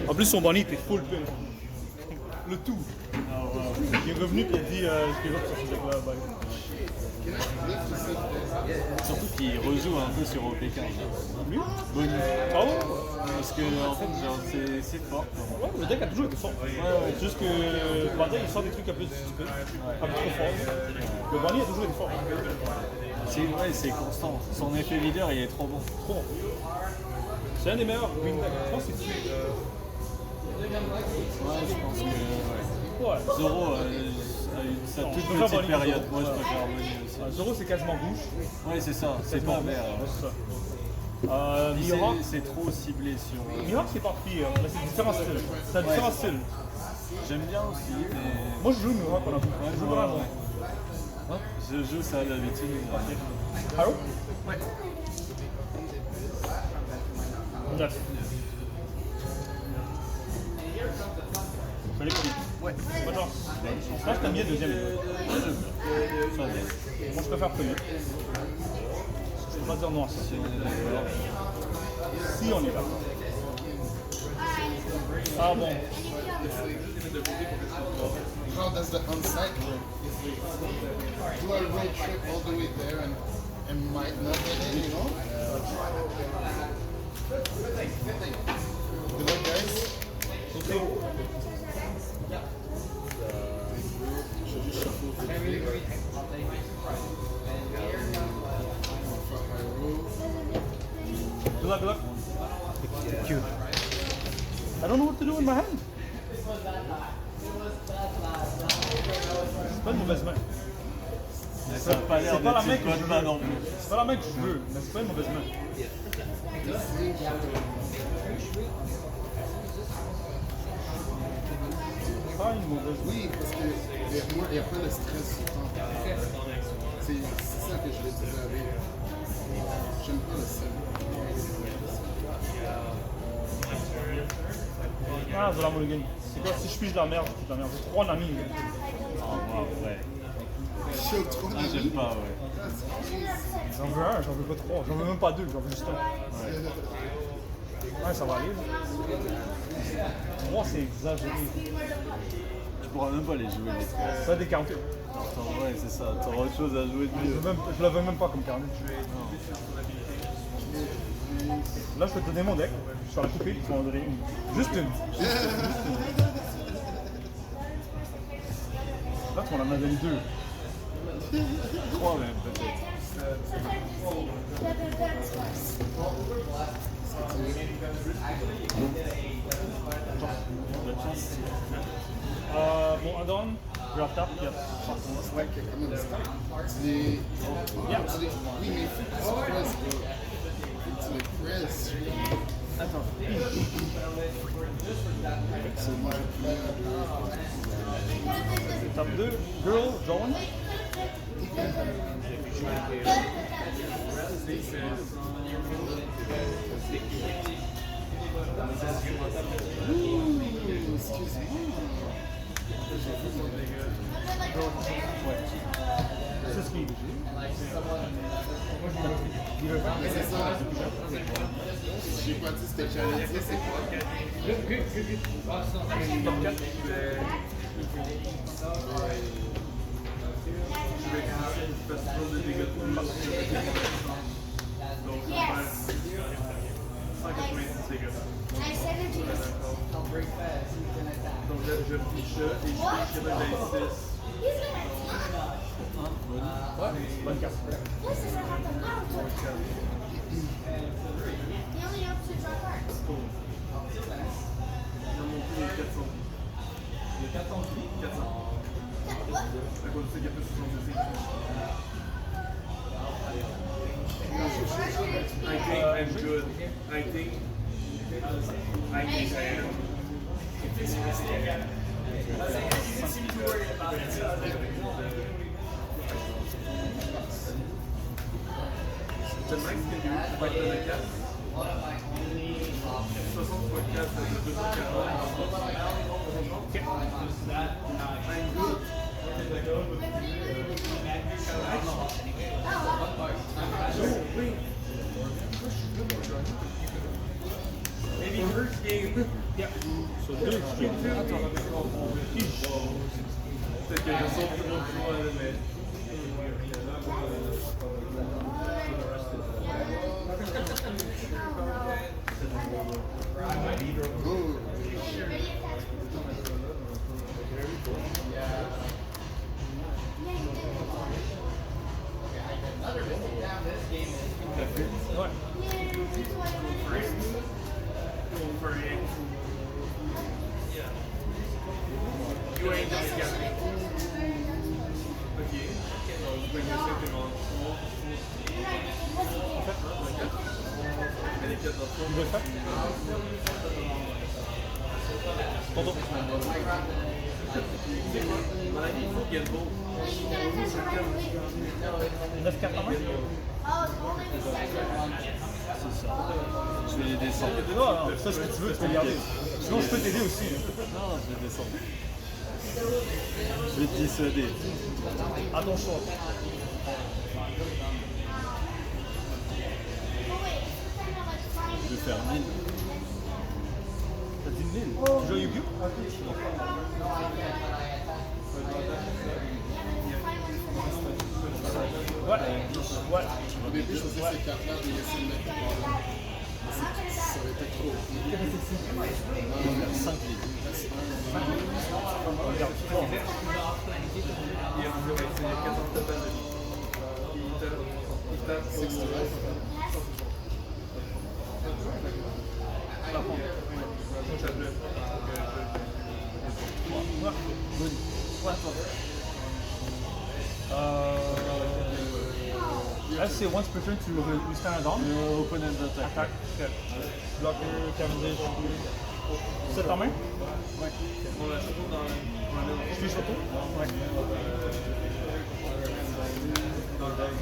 En plus, son Bonney était full pin. Le tout. Il est revenu et il a dit je vais sur ce deck-là. Surtout qu'il rejoue un peu sur OP15. Lui Bonney. Ah ouais. Parce que en fait, genre, c'est fort. Ouais, le deck a toujours été fort. C'est juste que maintenant il sort des trucs un peu stupides, un peu trop forts. Le Bonney a toujours été fort. C'est constant. Son effet leader, il est trop bon. Trop bon. C'est un des meilleurs green decks. Je pense que c'est celui. Ouais, je pense que. Ouais. Zoro a eu sa toute petite période. Moi, je préfère Bonney aussi. Zoro, c'est quasiment rouge. Ouais, c'est ça. C'est pas vert. C'est ça. Mihawk, c'est trop ciblé sur. Mihawk, c'est pas pire, mais c'est différents styles. C'est un différent style. J'aime bien aussi, mais. Moi, je joue Mihawk pendant tout. Je joue vraiment. Je joue ça d'habitude. Ah ouais? Ouais. 9. Fallait qu'on ouais. Bonne chance. Je pense que t'as mis deuxième. Moi, je préfère premier. Je peux pas dire non à ça. Si on est d'accord. Ah bon. How does the on-site work? Do I road trip all the way there and might not get in, you know? Good luck, guys. Okay. Should just shuffle the three. Good luck, good luck. Cute. I don't know what to do with my hand. C'est pas une mauvaise main. C'est pas la main que je veux. C'est pas la main que je veux, mais c'est pas une mauvaise main. Pas une mauvaise main. Oui, parce que moi, il n'y a pas le stress du temps. C'est ça que je le disais avec. J'aime pas le seul. Ah, de la Mulligan. C'est quoi? Si je pige de la merde, je pige de la merde. J'ai 3 Nami. Oh, wow, ouais. J'aime pas, ouais. J'en veux un, j'en veux pas 3. J'en veux même pas 2, j'en veux juste un. Ouais, ça va aller. 3, c'est exagéré. Tu pourras même pas les jouer, les 3. Ça va décarter. Ouais, c'est ça. T'auras autre chose à jouer de mieux. Je la veux même pas comme carnet. Là, je peux te donner mon deck. Je vais la couper, tu vas en donner une. Juste une. Là, tu m'en as donné 2. 3 même, peut-être. Bon, un down. Draft tap, yes. Ouais, quand même. Oui, mais il faut que tu presses, bro. Tu le presses. Attends. Tape 2, girl, jaune. C'est ce qu'il dit. C'est ça. J'ai pas dit c'était challenge, c'est quoi? Top 4. Donc je fiche et je fiche le D6. Bonne carte. Le 400 qui 400. À cause de ça qu'il y a plus de 76. I think I'm good. I think I am. The max can do right on the cap. 60 fois 4, ça fait 240. Okay. I'm good. que je sens tout le monde joue à l'ML. You ain't gonna get me. Ok. Donc, je vais essayer de demander. Elle est 4 dans le fond. De fait. Pardon. Il faut qu'elle vaut. 9 cartes en main. C'est ça. Je vais les descendre. Non, ça ce que tu veux, tu peux le garder. Sinon je peux t'aider aussi. Non, je vais descendre. Je vais te dissuader. À ton choix. Je vais faire 1000. T'as dit 1000. Tu joues à Yu-Gi-Oh? Ouais. Ouais. Au début, je faisais ces cartes-là de laisser le mec prendre. Ça aurait été trop. On va faire 5 livres. Regarde, bon. Il y a 14 total de vie. Il tape 60 life. Là c'est once per turn to stand down. Opponent d'attaque. Attaque. Blocker, cavendish. C'est en main? Ouais. On l'a surtout dans le. Je suis surtout? Ouais. Dans le deck.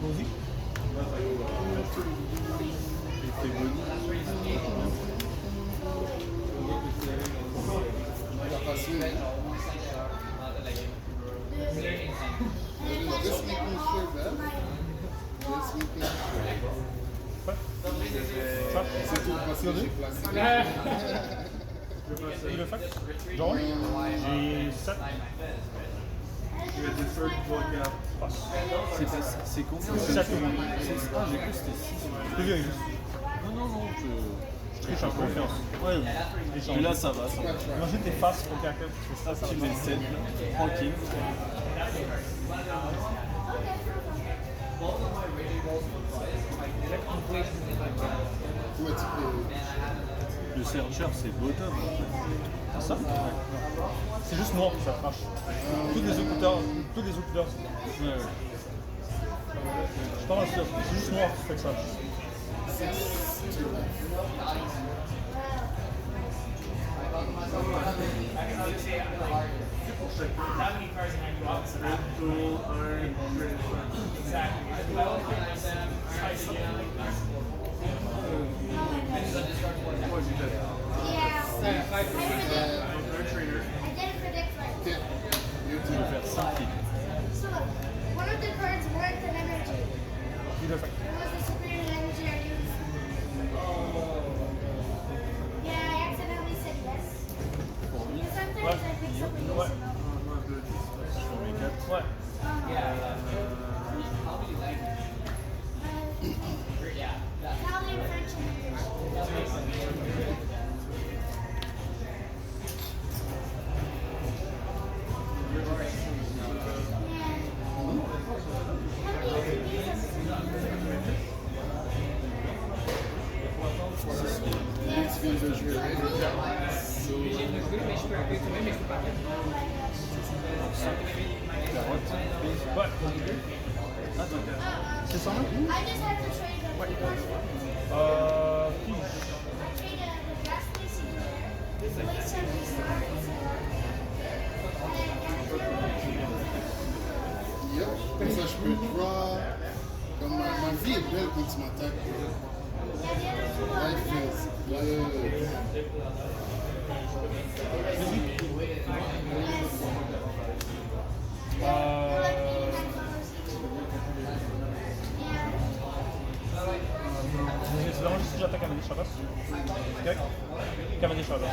Vas-y. Et Bonney. La passion. This weekend sure bad. This weekend. C'est tout parce que j'ai placé. Il le fait? Genre, j'ai 7. Il y a des feux pour cartes. C'est combien? 7 Ah, j'ai cru que c'était 6. Je te vérifie. Non, Je triche en confiance. Ouais, mais là ça va. Imagine tes faces pour quelqu'un. Ça Tu va. mets 7, tranquille. Toi, tu peux. Le searcher c'est bottom en fait. Ah, ça? C'est juste noir que ça marche. Tous les écouteurs. Ouais, ouais. Je suis pas mal sûr. C'est juste noir qui fait que ça marche. Tu veux faire 5 livres. So look, one of the cards worked an energy. Il le fait. It was the superior energy I used. Yeah, I accidentally said yes. Because sometimes I pick something Ouais. else enough. Je mets 4. Ouais. Italian, French, and Ouais. C'est ça, non? I just have to trade them. Pige. I trade the grass piece here. The late 70s stars. Yep. Comme ça, je peux draw. Comme ma vie est belle quand tu m'attaques. Life is good. C'est vraiment juste si j'attaque cavendish, ça passe. Ok. Cavendish, ça passe.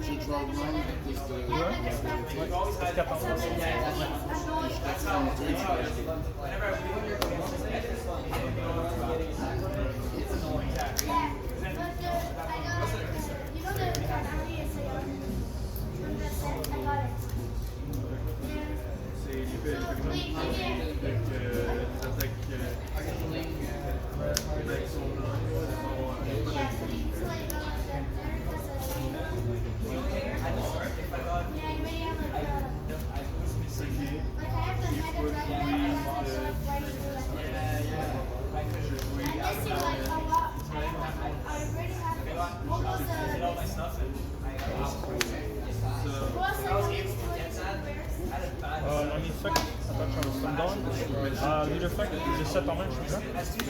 Je draw one because the... Nami effect, attaque sur le stand down. Leader effect, j'ai 7 en main, je suis là. Je suis...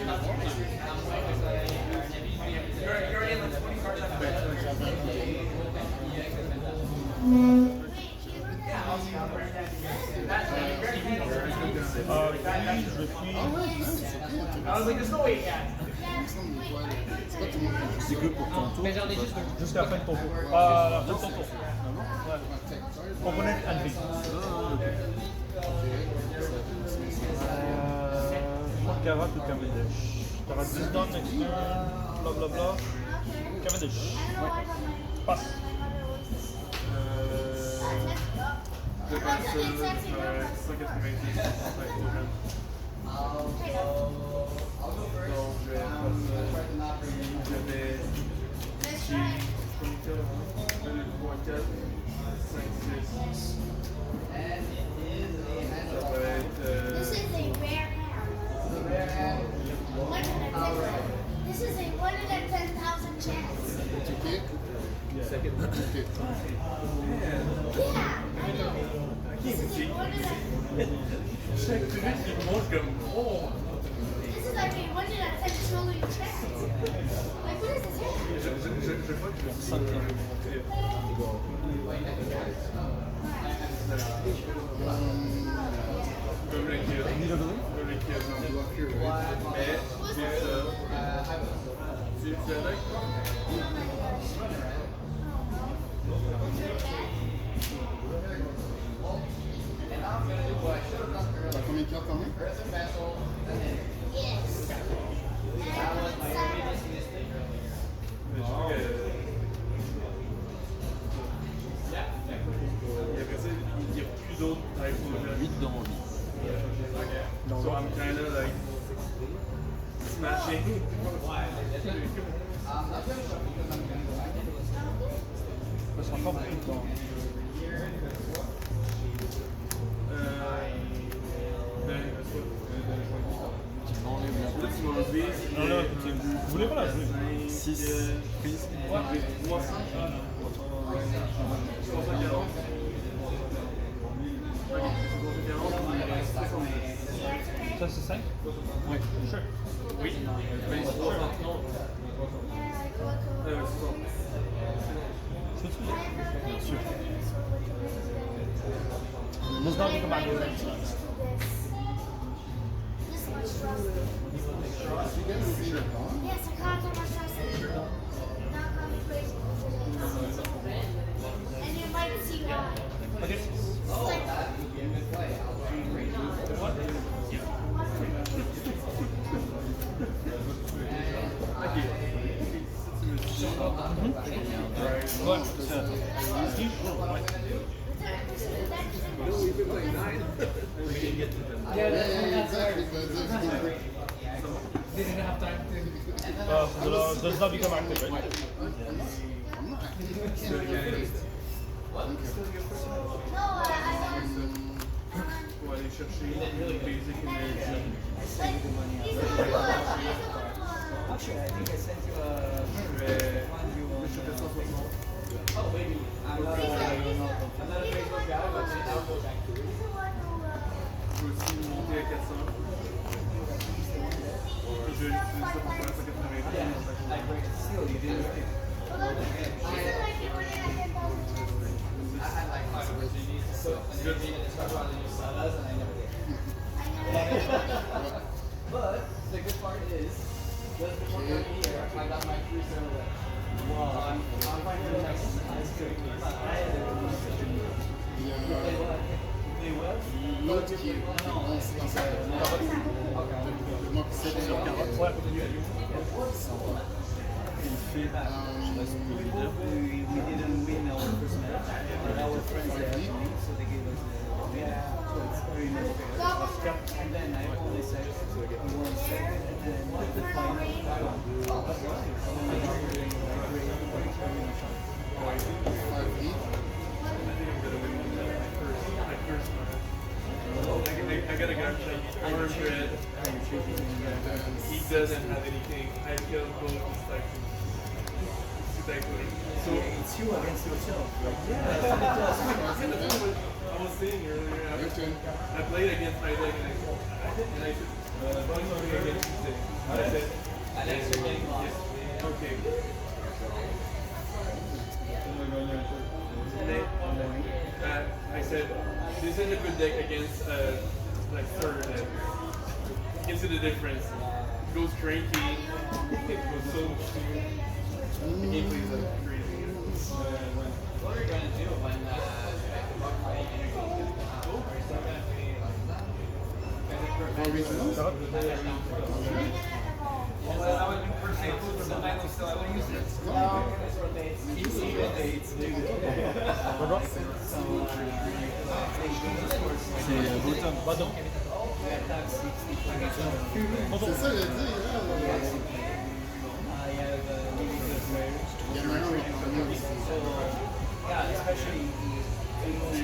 C'est que pour ton tour. Jusqu'à la fin de ton tour. La fin de ton tour. Component envie. Carat ou cavendish. Carat 10 down, next turn, blablabla. Cavendish. Passe. De base, 190, donc je vais This is a rare hand. This is a 1 in 10,000 chance. Okay? Second. Okay. Yeah, I know. This is a 1 in chaque truc qui monte comme oh. This is like a 1 in 10 trillion chance. Like, what is this hand? Je crois que je sens T'as combien de cartes en main? Yes. Il n'y a plus d'autres types 8 dans mon lit. So I'm kind of like smashing. Ça sera encore beaucoup de temps. Non, là, vous voulez pas la jouer? 6 prises. Ouais. 300. 340. Ça, c'est 5? Oui. Sure. Oui. Mais c'est 300. Je suis bien sûr. Let's not think about it. This much trust. You guys will be your bond? Yes, I can't so much trust it. Not gonna be crazy. And you might see why. Okay. It's like What? Yeah, exactly. They didn't have time to. Does not become active, right? I'm not active. Still against. Pour aller chercher les basic energy. Actually, I think I sent you a. Je fais 160. Oh, baby. I'm not a Facebook guy, but I'll go back to it. Je peux aussi monter à 400. Je vais utiliser ça pour faire 180. I break still, you didn't pick. So you needed to start running your salas, and I never did. But the good part is, just before coming here, I got my free server. Wow, I'm finding the next ice cream. Play well? L'autre qui est bon, c'est dans sa le mock 7 sur 40. We didn't win our first match, but our friends they asked me, so they gave us the so it's very fair. And then I only said we won second, and then the final. I got a guy like orange red. He doesn't have anything. I killed both his types. So it's you against yourself. I was saying earlier, I played against my deck and I said, what are you against today? I said, Alex, you're getting lost. okay. I said, this is a good deck against like third deck. You can see the difference. It goes cranky, it goes so cheap. The gameplay is like crazy. What are you going to do when well, I would do first aid food, but sometimes I'm still, I will use it. He rotates. C'est bottom. C'est ça, il a dit, il y a maintenant le premier aussi. Yeah, especially he was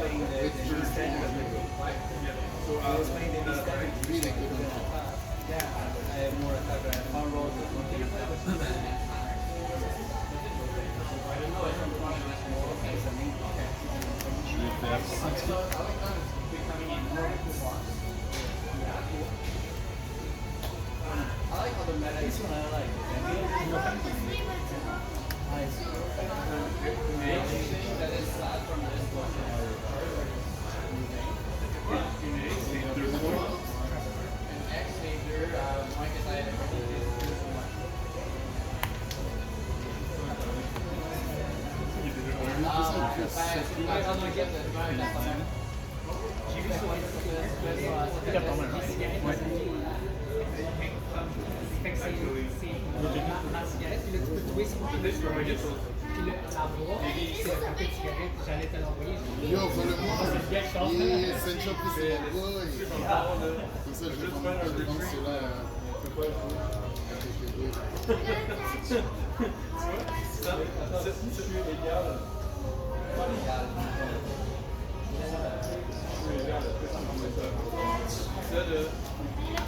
playing the standard. So I was playing the standard. Really good. Yeah, I have more attack. I have one roll. I like how the meta is one I like. That is sad from this one. An X-Major, Mike is I I'm gonna get the la cigarette, puis là, tu peux trouver ce qu'on peut This for my puis guess. l'avoir, c'est un paquet de cigarettes, puis j'allais te l'envoyer. Yo, follow-moi. Il est essential pour ses boys. C'est ça, je vais prendre cela.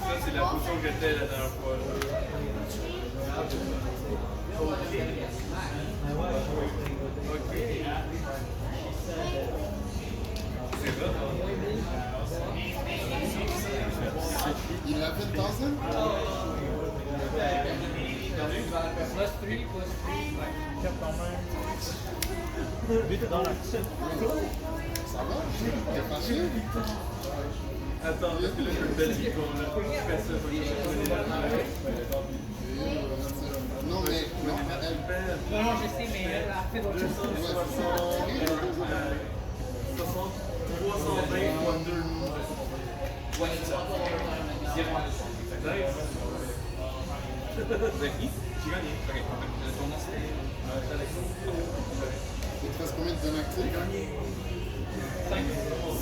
Ça, c'est la potion que j'étais la dernière fois. Ok. C'est ça, Il a 20,000? Plus 3, plus 3. Carte en main. 8 dans la petite. Ça va? T'es fâché? Attends, parce que là, je fais le bel icône, là. Je fais ça, faut que je Non, mais elle. Non, je sais, mais elle a fait d'autres choses. 320 fois 2. Nice. C'est qui? Ok, le tournant c'était. Il te reste combien de zones actives?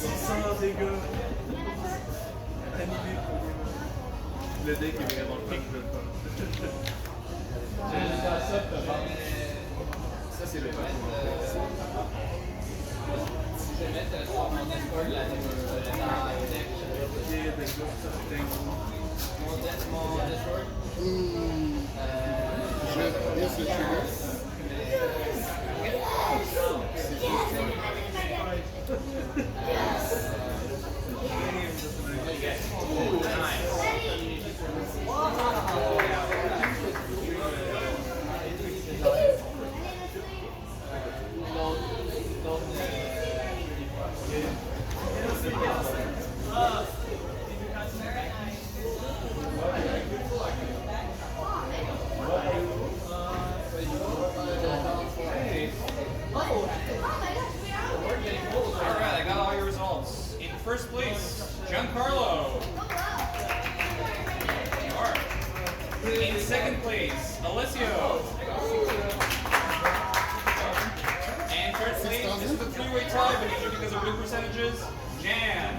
600 dégâts. Animé. Le deck est vraiment le fun, je veux pas. Ça c'est le. Je vais mettre sur mon Discord là, dans le deck. Mon Discord. Je vais bien ce trigger. Alright, I got all your results. In first place, Giancarlo. You are. In second place, Alessio. And third place, this is a three-way tie, but usually because of win percentages, Jan.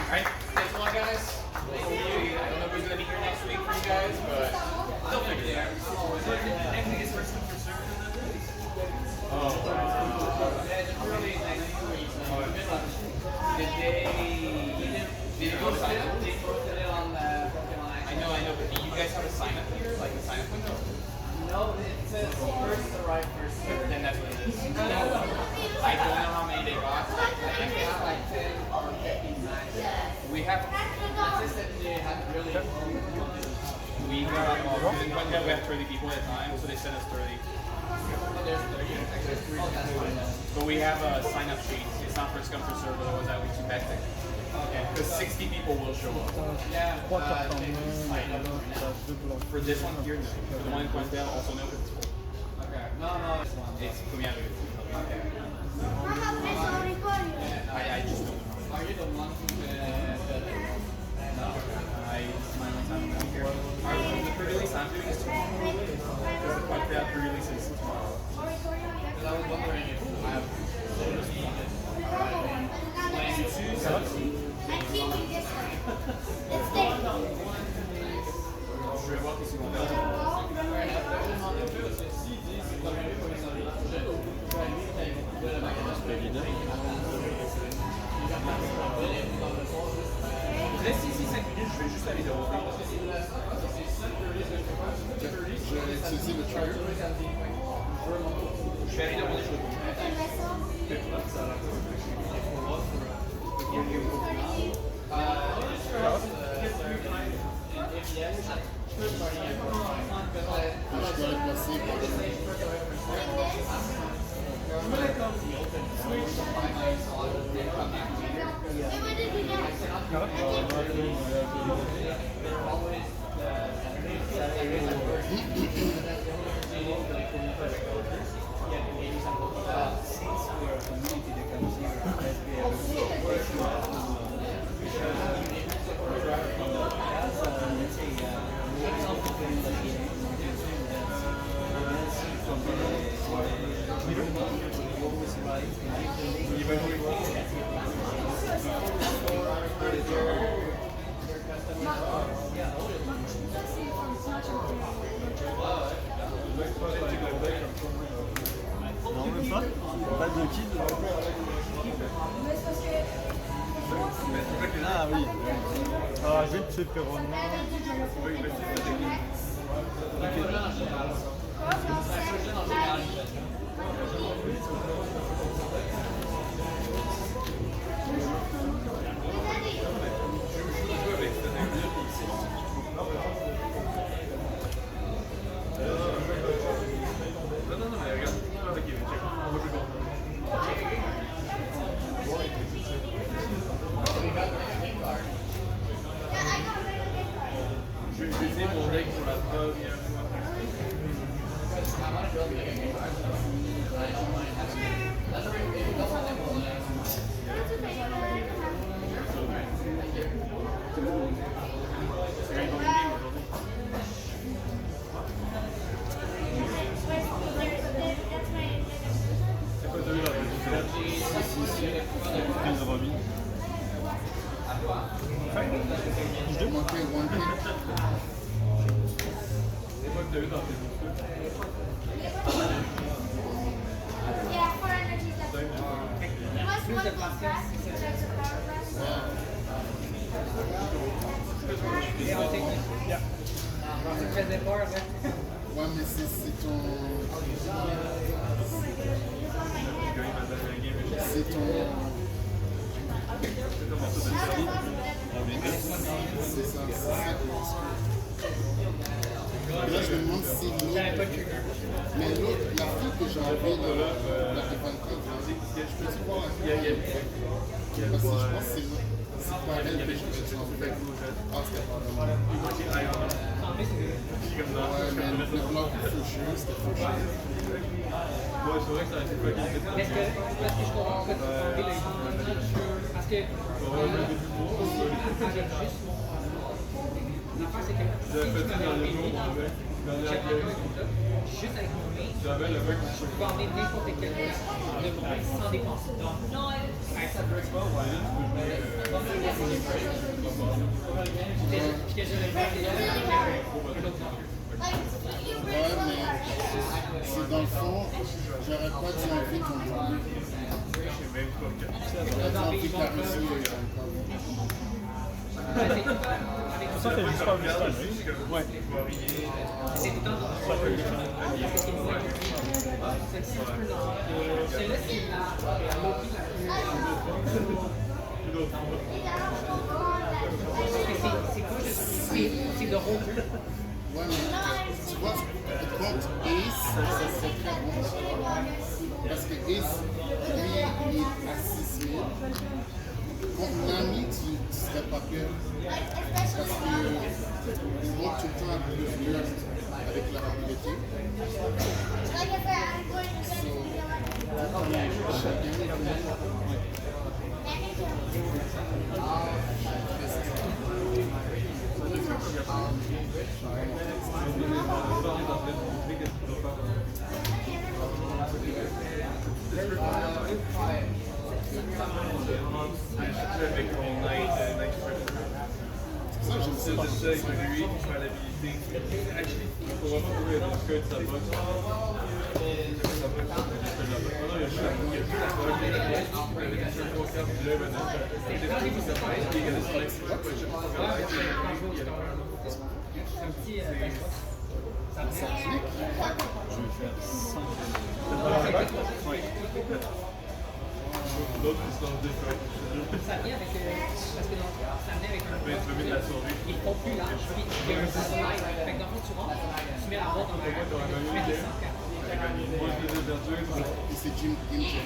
Alright, thanks a lot, guys. I don't know if he's going to be here next week for you guys, but they'll figure it out. Anything is first come for serve. Did you go sign up? They posted it on I know, but do you guys have a sign up here? Like a sign up window? No, it says first arrive, first serve. Then that's what it is. I don't know how many they got. I think they have like 10 or 15 max. We have It's just that they have really we have 30 people at a time, so they sent us 30. there's 30. There's 3. Oh, that's fine. But we have a sign up sheet. It's not first come first serve, otherwise that would be too hectic. Okay. Because 60 people will show up. Yeah, For this one here, no. For the one in Quentin, also no, because it's full. Okay. No, it's one. It's coming out of it. Okay. I just don't know. Are you the one who No. It's my only time I'm here. The pre-release I'm doing is tomorrow. Because the Quentin pre-release is tomorrow. I was wondering if I have Je vais voir qu'est-ce qu'on va Laisse ici 5 minutes, je vais juste aller dehors. Je vais utiliser le trigger. Je vais aller demander des choses. Je dois le placer. Non, même pas. Pas de kid. Ah oui. Ah, vite, c'est Perona. Non, mais regarde. Ok, check. On va plus loin. Je vais utiliser mon deck pour la première fois. C'est quand ils vont venir aujourd'hui. de patience, c'est ça. Et en technique. Ça te faisait peur, hein? Ouais, mais c'est ton. C'est ton. C'est ça que là, je me demande si l'autre. Mais l'autre, la fille que j'ai envie de la dépanner, je peux-tu voir la fille? Parce que je pense que c'est pas elle que je peux envie. Ah, c'était pas vraiment. Ouais, mais le blanc fauché, c'était fauché. Ouais, c'est vrai que ça a été quoi? Est-ce que je comprends que tu as envie de parce que l'affaire, c'est que si tu m'avais enlevé lui, juste avec mon main, je peux emmener n'importe quel de mon main sans dépenser. Ça ne veut pas, je t'ai jamais fait Ouais, mais c'est dans le fond, j'aurais pas dû enlever ton blanc. J'aurais dû enlever ta reçue. Ça fait juste pas vu ça, oui. Ouais. c'est tout le temps dans celle-là, c'est la Loki la plus. C'est de rôle. Ouais, mais tu vois, contre Ace, ça serait très bon. Parce que Ace, lui, il est à 6 000. Contre Nami, tu serais pas peur. Parce qu'il monte tout le temps à plus avec la rapidité. Ça, j'aime ça. C'est ça avec lui, qui fait l'habilité. Actually, il faut vraiment trouver un code de sa boxe. Ça clique. Je vais faire 5. L'autre, ils sont différents. Ça vient avec, parce que ça vient avec un Mais tu veux mettre la survie. ils font plus large, puis il y a un slide. Fait que dans le fond, tu rentres, tu mets la boîte dans le tu mets des 100 cartes. Moi, je les ai perdus. Et c'est Jim Journey. C'est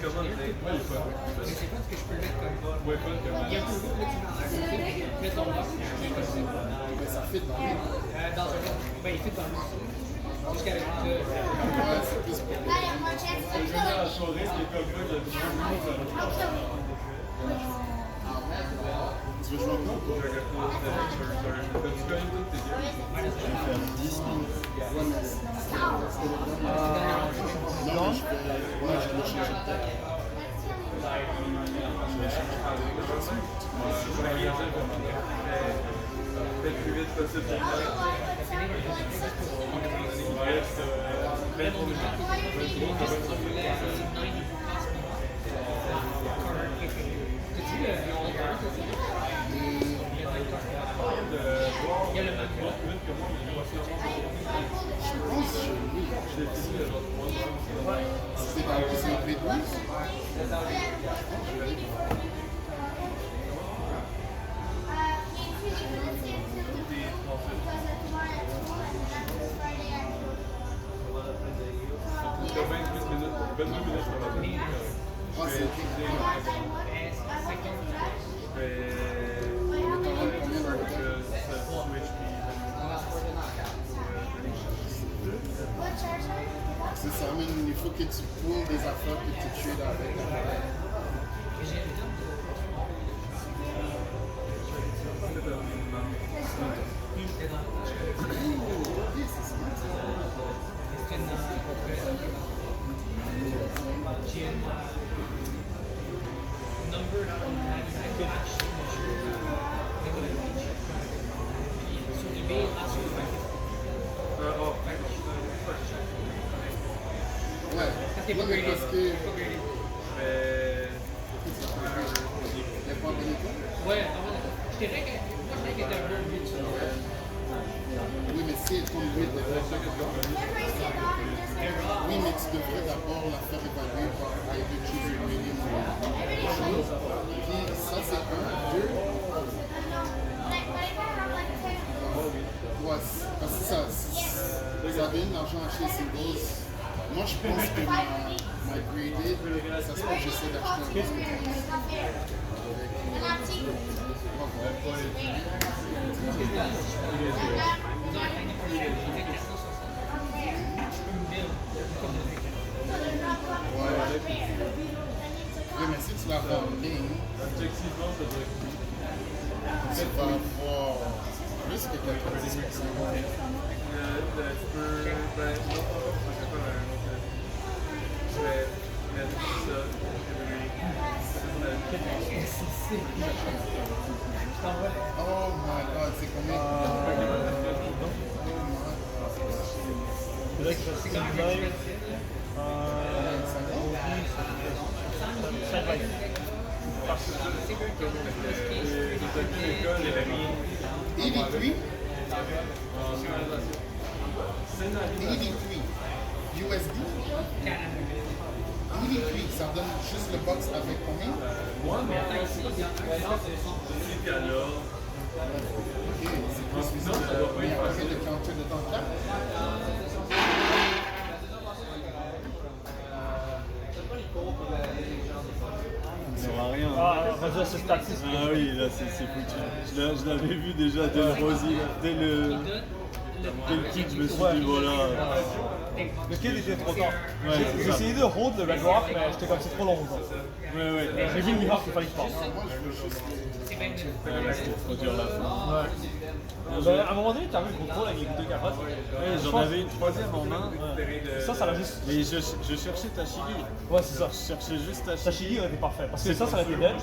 comment le play? Ouais, il est fun. Je sais pas ce que je peux le mettre comme. Ouais, fun comme Il y a un peu là, tu mets ton box, Mais ça fit dans lui. dans un ben, il fit dans le jusqu'avec le. Ouais, c'est plus pour. Je viens à la soirée, c'est comme ça, j'ai besoin de Tu veux jouer encore? tu connais toutes tes games? Ouais, mais non, je vais changer de tête. Je vais changer de tête. Peut-être plus vite possible pour moi. Il y a le manga. Je pense que oui. C'est dans le P12. Ah, c'est c'est ça, mais il faut que tu pulls des affaires que tu tues avec. Ouais, mais parce que. Mais. Il est pas américain? Ouais, je dirais que moi je dirais qu'elle était un peu vite sur Oui, mais si elle tombe vite, elle va faire quoi? Oui, mais tu devrais d'abord la faire évaluer par EB03 chose. Puis ça, c'est un. Deux. Ouais, parce que ça donne l'argent à acheter singles. Moi, je pense que ma graded, ça se peut que j'essaie d'acheter un oui, mais si tu la vends en ligne, Objectivement, ça doit être tu vas avoir plus que 90%. tu peux. Ben, non, je sais pas, un autre. Je vais mettre ça. Oh my god, c'est combien? Là, c'est comme live. 5 live. EB03? EB03 USD? EB3, ça donne juste le box avec combien? Ok, c'est plus visible. Mais après le counter de temps là. Ça va rien. Ah, on va dire c'est statistique. Ah oui, là c'est foutu. Je l'avais vu déjà dès le Rosie, dès le kick, je me suis dit voilà. Le kill était trop tard. Ouais, J'ai essayé de hold le Red Rock, mais j'étais comme c'est trop long. Ouais. J'ai vu le mihawk, il fallait que je passe. C'était trop dur la fin. Ouais. Ben, à un moment donné, tu as vu le contrôle avec les deux capotes. Ouais, j'en avais une troisième en main. Ça l'a juste. Mais je cherchais Tashigi. Ouais, c'est ça. Je cherchais juste Tashigi. Tashigi aurait été parfait. Parce que ça aurait été dead.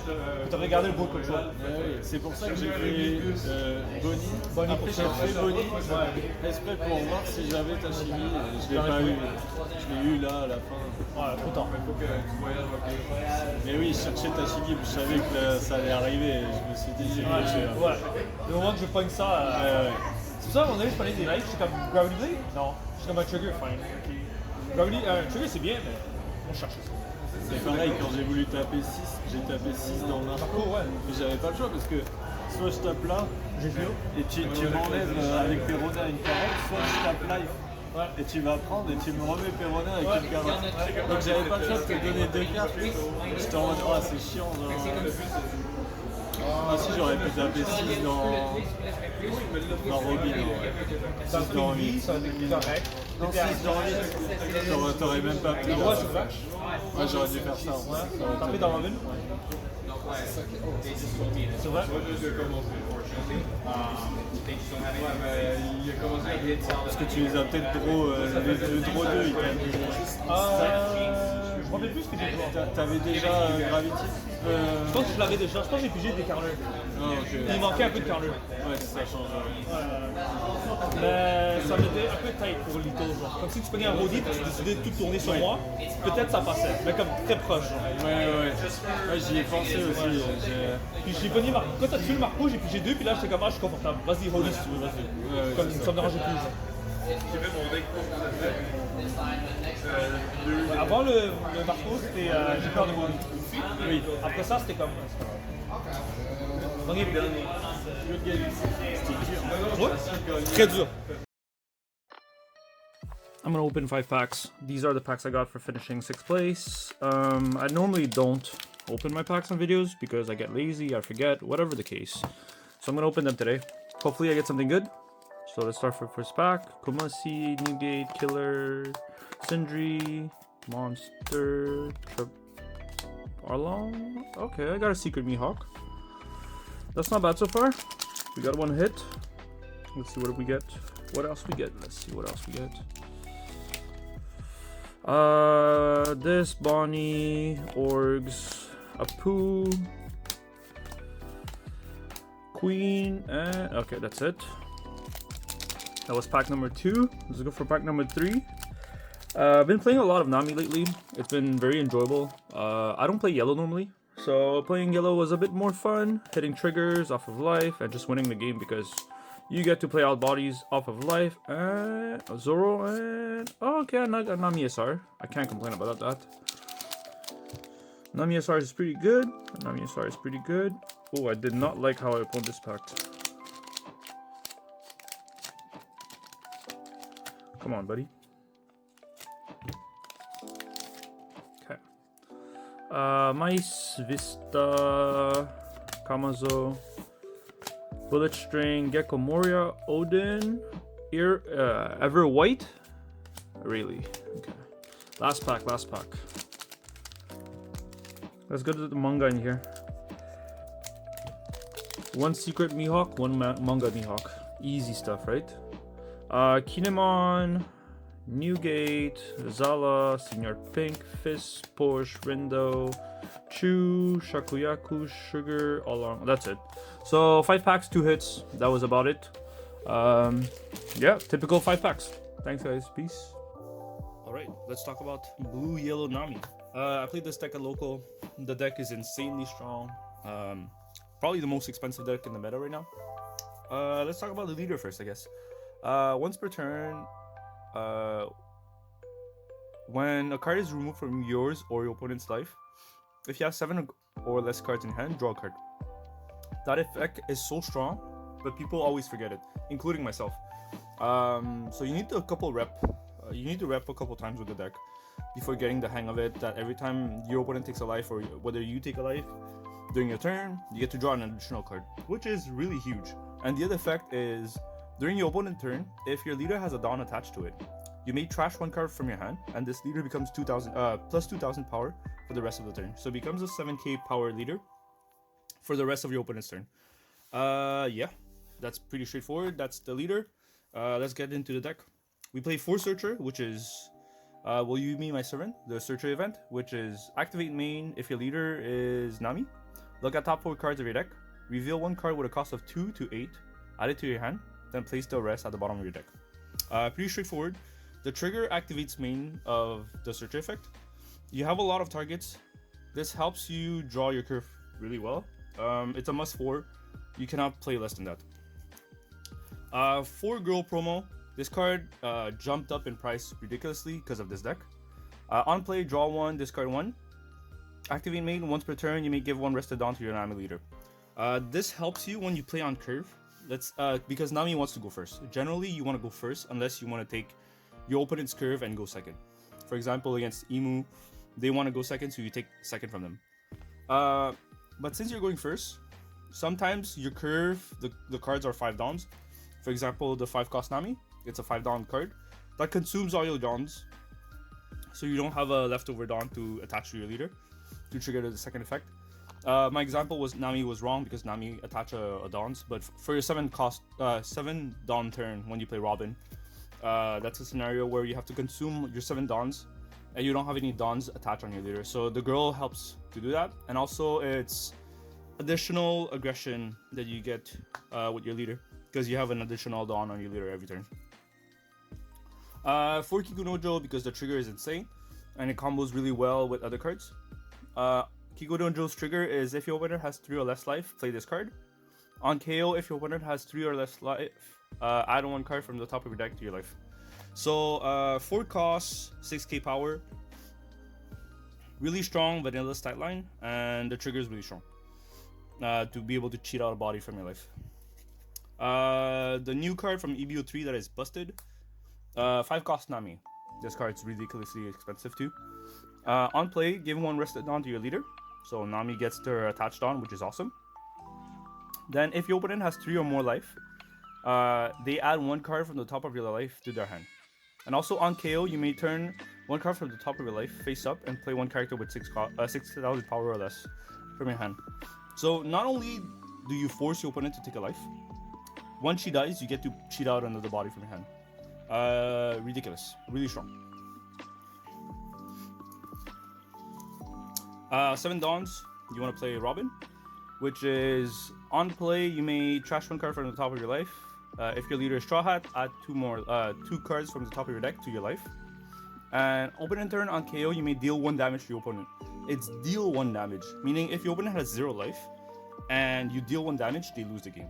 Tu aurais gardé le beau control. Ouais, c'est pour ça que j'ai fait Bonney. Bonney Après j'ai fait Bonney exprès pour voir si j'avais Tashigi. Je l'ai pas eu. Je l'ai eu là à la fin. Ouais, trop tard. Mais oui, je cherchais Tashigi, je savais que ça allait arriver. Je me suis dit c'est pas cher. Ouais. Le moment que je pogne ça. C'est pour ça, à un moment donné, je prenais des lights, j'étais comme Gravity Blade? Non. J'étais comme un Trigger, fine. Okay. Gravity, Trigger c'est bien, mais on cherche ça. C'est pareil, quand j'ai voulu taper 6, j'ai tapé 6 dans le marco, ouais. Mais j'avais pas le choix parce que soit je tape là, et tu m'enlèves avec Perona une carotte, soit je tape live. Ouais. Et tu vas prendre et tu me remets Perona avec une carotte. Donc j'avais pas le choix de te donner 2 cartes. J'étais en mode, oh c'est chiant. Ah si, j'aurais pu taper 6 dans Robin. 6 dans 8. Ça aurait été correct. Non, 6 dans 8. T'aurais même pas pu. Ouais, c'est vrai. Ouais, j'aurais dû faire ça. T'as fait dans Robin? C'est vrai? Parce que tu les as peut-être le draw 2, il t'a mis. Je me rappelle plus ce que j'ai fait. T'avais déjà Gravity Je pense que je l'avais déjà. Je pense que j'ai pigé des carneurs. Ah, ok. Il manquait un peu de carneurs. Ouais, ça change. Mais ça m'était un peu tight pour Lito. Genre. Comme si tu prenais un Roddy et tu décidais de tout tourner sur moi. Peut-être ça passait. Mais comme très proche. Genre. Ouais, j'y ai pensé aussi. Puis j'ai pogné quand t'as tué le Marco, j'ai pigé 2. Puis là, j'étais comme, je suis confortable. Vas-y, Roddy si tu veux, vas-y. Comme ça me dérangeait plus. Genre. J'ai fait mon deck pour ça. Avant le Marco, c'était j'ai peur de Roddy. Oui. Après ça, c'était comme. On est bien. Très dur. I'm gonna open 5 packs. These are the packs I got for finishing 6th place. I normally don't open my packs on videos because I get lazy, I forget, whatever the case. So I'm gonna open them today. Hopefully I get something good. So let's start for first pack. Kumasi, Newgate, Killer, Sindri, Monster, Trafalgarlaw. Okay, I got a secret Mihawk. That's not bad so far. We got one hit. Let's see what we get. What else we get? Let's see what else we get. This Bonney, Orgs, Apu, Queen, and okay, that's it. That was pack number 2. Let's go for pack number 3. I've been playing a lot of Nami lately. It's been very enjoyable. I don't play yellow normally, so playing yellow was a bit more fun, hitting triggers off of life and just winning the game because you get to play out bodies off of life and Zoro and okay, Nami SR. I can't complain about that. Nami SR is pretty good. Nami SR is pretty good. Oh, I did not like how I opened this pack. Come on, buddy. Okay. Mice, Vista, Kamazo, Bullet String, Gecko, Moria, Odin, Ever White? Really? Okay. Last pack. Let's go to the manga in here. One secret Mihawk, one manga Mihawk. Easy stuff, right? Kinemon, Newgate, Zala, Senior Pink, Fist, Porsche, Rindo, Chu, Shakuyaku, Sugar, all along. That's it. So 5 packs, 2 hits. That was about it. Yeah, typical 5 packs. Thanks, guys. Peace. Alright, let's talk about Blue Yellow Nami. I played this deck at local. The deck is insanely strong. Probably the most expensive deck in the meta right now. Let's talk about the leader first, I guess. Once per turn, when a card is removed from yours or your opponent's life, if you have 7 or less cards in hand, draw a card. That effect is so strong, but people always forget it, including myself. So you need to rep a couple times with the deck before getting the hang of it, that every time your opponent takes a life or whether you take a life during your turn, you get to draw an additional card, which is really huge. And the other effect is, during your opponent's turn, if your leader has a Dawn attached to it, you may trash 1 card from your hand, and this leader becomes plus 2000 power for the rest of the turn. So it becomes a 7k power leader for the rest of your opponent's turn. Yeah, that's pretty straightforward. That's the leader. Let's get into the deck. We play 4 Searcher, which is Will You Be My Servant, the Searcher event, which is activate main if your leader is Nami. Look at top 4 cards of your deck. Reveal 1 card with a cost of 2 to 8. Add it to your hand. Then place the rest at the bottom of your deck. Pretty straightforward. The trigger activates main of the Searcher effect. You have a lot of targets. This helps you draw your curve really well. It's a must 4. You cannot play less than that. 4 Girl promo. This card jumped up in price ridiculously because of this deck. On play, draw 1, discard 1. Activate main once per turn. You may give 1 rested Dawn to your Nami leader. This helps you when you play on curve. Because Nami wants to go first. Generally, you want to go first unless you want to take your opponent's curve and go second. For example, against Emu, they want to go second, so you take second from them. But since you're going first, sometimes your curve, the cards are 5 Dawns. For example, the 5 cost Nami, it's a 5 Dawn card that consumes all your Dawns, so you don't have a leftover Dawn to attach to your leader to trigger the second effect. My example was Nami was wrong because Nami attached a Dawns, but for your 7 Dawn turn when you play Robin, that's a scenario where you have to consume your 7 Dawns and you don't have any Dawns attached on your leader. So the girl helps to do that, and also it's additional aggression that you get with your leader because you have an additional Dawn on your leader every turn. For Kikunojo, because the trigger is insane and it combos really well with other cards. Kikunojo's trigger is if your opponent has 3 or less life, play this card. On KO, if your opponent has 3 or less life, add 1 card from the top of your deck to your life. So 4 costs, 6k power. Really strong vanilla stat line, and the trigger is really strong to be able to cheat out a body from your life. The new card from EB03 that is busted. 5 cost Nami. This card's ridiculously expensive too. On play, give 1 rested Dawn to your leader. So Nami gets their attached Dawn, which is awesome. Then if your opponent has 3 or more life, they add 1 card from the top of your life to their hand. And also on KO, you may turn 1 card from the top of your life face up and play 1 character with 6,000 power or less from your hand. So not only do you force your opponent to take a life, once she dies, you get to cheat out another body from your hand. Ridiculous. Really strong. 7 Dawns, you want to play Robin, which is on play, you may trash 1 card from the top of your life. If your leader is Straw Hat, add 2 cards from the top of your deck to your life. And opening turn on KO, you may deal 1 damage to your opponent. It's deal 1 damage, meaning if your opponent has 0 life and you deal 1 damage, they lose the game.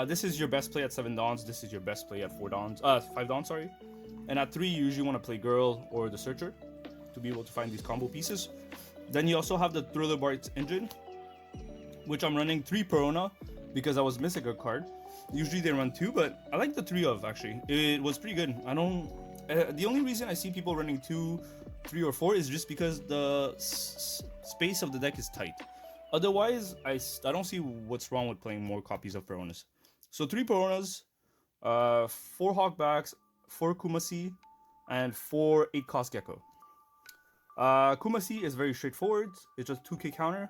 This is your best play at 7 dawns. This is your best play at 5 dawns, sorry. And at 3, you usually want to play Girl or the Searcher to be able to find these combo pieces. Then you also have the Thriller Bark engine, which I'm running 3 Perona because I was missing a card. Usually they run 2, but I like the 3 of actually. It was pretty good. I don't. The only reason I see people running 2, 3, or 4 is just because the space of the deck is tight. Otherwise, I don't see what's wrong with playing more copies of Peronas. So 3 Peronas, 4 Hogbacks, 4 Kumasi, and 4 8-cost Gecko. Kumasi is very straightforward. It's just 2k counter.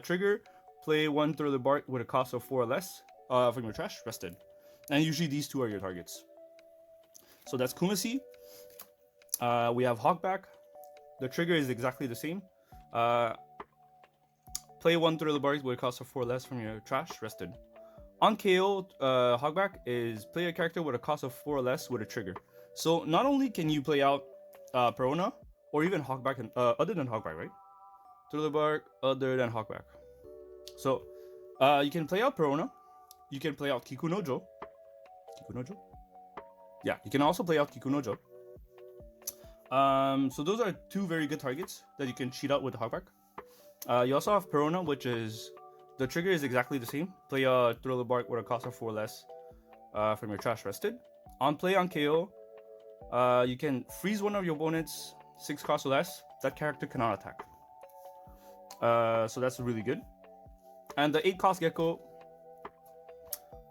Trigger, play 1 Thriller Bark with a cost of 4 or less from your trash, rested. And usually these 2 are your targets. So that's Kumasi. We have Hogback. The trigger is exactly the same. Play 1 Thriller Bark with a cost of 4 or less from your trash, rested. On KO, Hogback is play a character with a cost of 4 or less with a trigger. So not only can you play out Perona, or even Hogback, other than Hogback, right? Thriller Bark, other than Hogback. So you can play out Perona. You can play out Kikunojo. Kikunojo? Yeah, you can also play out Kikunojo. So those are 2 very good targets that you can cheat out with the Hogback. You also have Perona, which is the trigger is exactly the same. Play a Thriller Bark with a cost of 4 or less from your trash, rested. On play on KO, you can freeze one of your opponents 6 cost or less. That character cannot attack. So that's really good. And the 8-cost Gecko,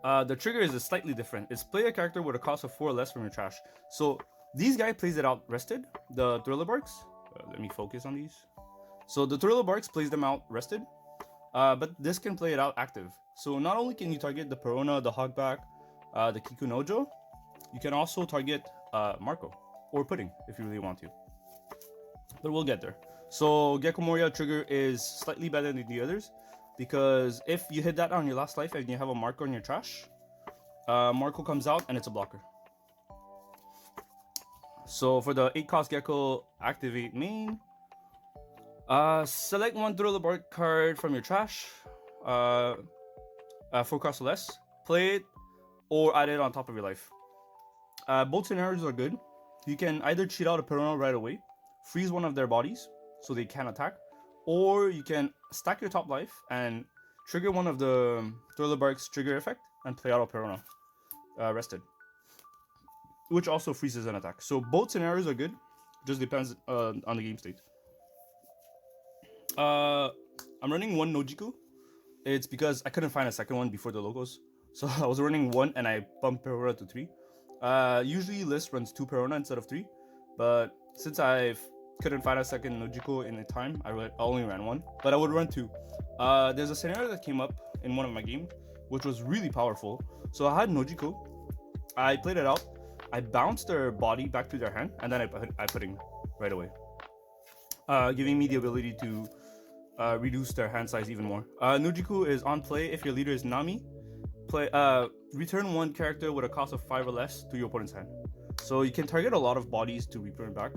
the trigger is slightly different. It's play a character with a cost of 4 or less from your trash. So these guy plays it out rested. The Thriller Barks. Let me focus on these. So the Thriller Barks plays them out rested. But this can play it out active. So not only can you target the Perona, the Hogback, the Kikunojo, you can also target Marco or Pudding if you really want to. But we'll get there. So Gecko Moria trigger is slightly better than the others because if you hit that on your last life and you have a Marco in your trash, Marco comes out and it's a blocker. So for the 8-cost Gecko, activate main. Select 1 Thriller Bark card from your trash, 4 cost or less. Play it or add it on top of your life. Both scenarios are good. You can either cheat out a Perona right away, freeze one of their bodies so they can't attack, or you can stack your top life and trigger one of the Thriller Bark's trigger effect and play out a Perona rested, which also freezes an attack. So both scenarios are good, just depends on the game state. I'm running 1 Nojiko. It's because I couldn't find a second one before the logos, so I was running 1 and I bumped Perona to 3. Usually list runs 2 Perona instead of 3, but since I couldn't find a second Nojiko in the time, I only ran 1, but I would run 2. There's a scenario that came up in one of my games, which was really powerful. So I had Nojiko, I played it out, I bounced their body back to their hand, and then I put in right away, giving me the ability to reduce their hand size even more. Nojiko is on play if your leader is Nami. Return 1 character with a cost of 5 or less to your opponent's hand. So you can target a lot of bodies to return back.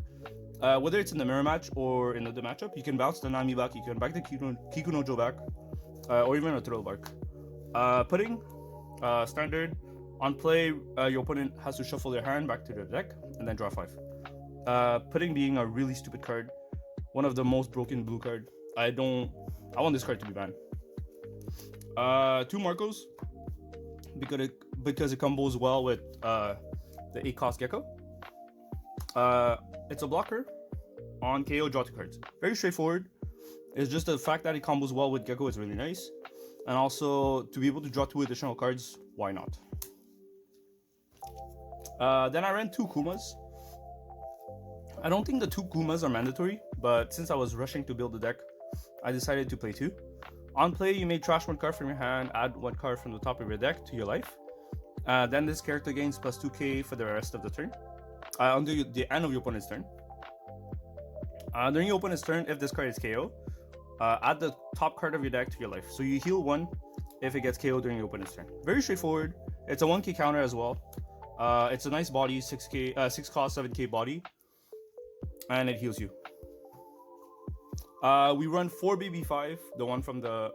Whether it's in the mirror match or in the matchup, you can bounce the Nami back, you can back the Kikunojo back, or even a Thriller Bark. Pudding, standard. On play, your opponent has to shuffle their hand back to their deck and then draw 5. Pudding being a really stupid card, one of the most broken blue card. I want this card to be banned. 2 Marcos, because it combos well with the 8-cost Gecko. It's a blocker. On KO, draw 2 cards. Very straightforward. It's just the fact that it combos well with Gecko is really nice. And also, to be able to draw 2 additional cards, why not? Then I ran 2 Kumas. I don't think the 2 Kumas are mandatory, but since I was rushing to build the deck, I decided to play 2. On play, you may trash 1 card from your hand, add 1 card from the top of your deck to your life. Then this character gains plus 2k for the rest of the turn. Until the end of your opponent's turn. During your opponent's turn, if this card is KO, add the top card of your deck to your life. So you heal 1 if it gets KO during your opponent's turn. Very straightforward. It's a 1k counter as well. It's a nice body, 6 cost, 7k body. and it heals you. We run 4 BB5, the one from the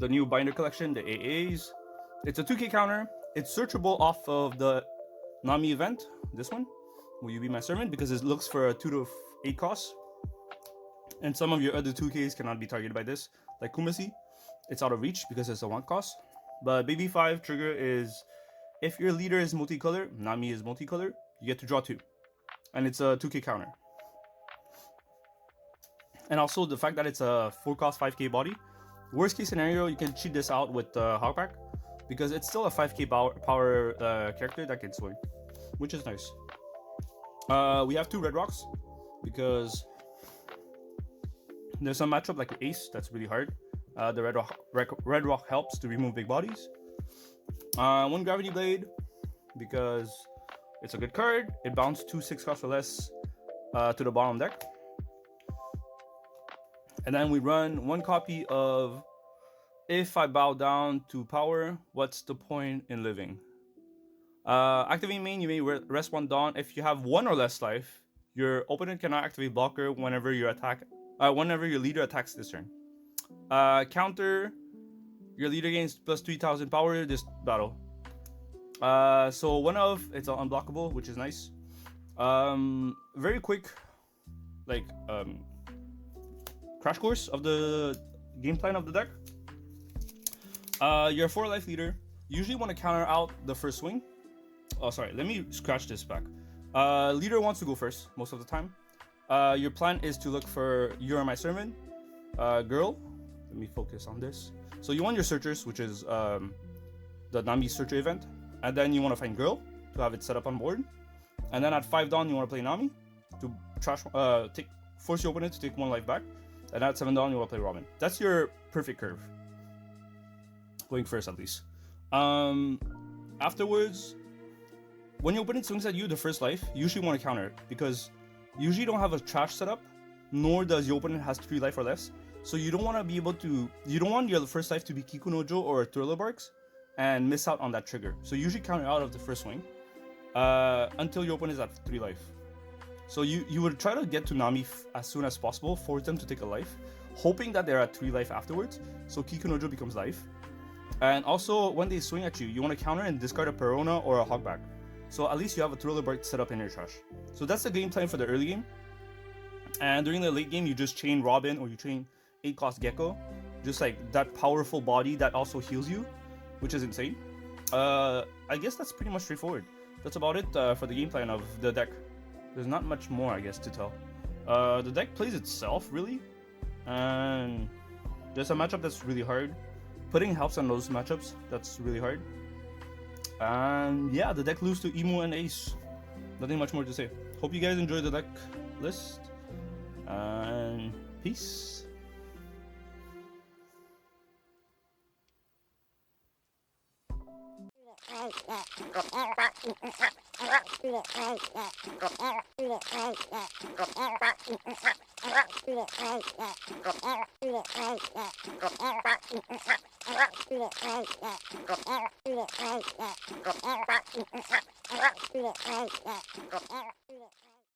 new binder collection, the AAs. It's a 2k counter. It's searchable off of the Nami event, this one, Will You Be My Servant, because it looks for a 2 to 8 cost. And some of your other 2ks cannot be targeted by this, like Kumasi. It's out of reach because it's a 1 cost. But BB5 trigger is, if your leader is multicolor, Nami is multicolor, you get to draw 2. And it's a 2k counter. And also the fact that it's a 4 cost 5k body. Worst case scenario, you can cheat this out with Hogback, because it's still a 5k power character that can swing, which is nice. We have 2 red rocks because there's some matchup like Ace that's really hard. The red rock helps to remove big bodies. 1 gravity blade because it's a good card. It bounces 2 6 costs or less to the bottom deck. And then we run 1 copy of If I Bow Down to Power, What's the Point in Living? Activate main, you may rest 1 Dawn. If you have 1 or less life, your opponent cannot activate blocker whenever your leader attacks this turn. Counter, your leader gains plus 3000 power this battle. So 1 of, it's unblockable, which is nice. Very quick, like, crash course of the game plan of the deck. Your 4 life leader, you usually want to counter out the first swing. Oh, sorry, let me scratch this back. Leader wants to go first most of the time. Your plan is to look for You Are My Servant, girl. Let me focus on this. So you want your searchers, which is the Nami searcher event, and then you want to find girl to have it set up on board. And then at 5 dawn, you want to play Nami to force your opponent to take 1 life back. And at 7 dawn, you want to play Robin. That's your perfect curve. Going first, at least. Afterwards, when your opponent swings at you the first life, you usually want to counter it, because you usually don't have a trash setup, nor does your opponent has 3 life or less. So you don't want to be able to, you don't want your first life to be Kikunojo or Thriller Barks and miss out on that trigger. So you usually counter out of the first swing until your opponent is at 3 life. So you would try to get to Nami as soon as possible, force them to take a life, hoping that they're at 3 life afterwards, so Kikunojo becomes life. And also, when they swing at you, you want to counter and discard a Perona or a Hogback. So at least you have a Thriller Bark set up in your trash. So that's the game plan for the early game. And during the late game, you just chain Robin or you chain 8 cost Gecko. Just like that powerful body that also heals you, which is insane. I guess that's pretty much straightforward. That's about it for the game plan of the deck. There's not much more, I guess, to tell. The deck plays itself, really. And there's a matchup that's really hard. Putting helps on those matchups, that's really hard. And yeah, the deck loses to Emu and Ace. Nothing much more to say. Hope you guys enjoyed the deck list. And peace.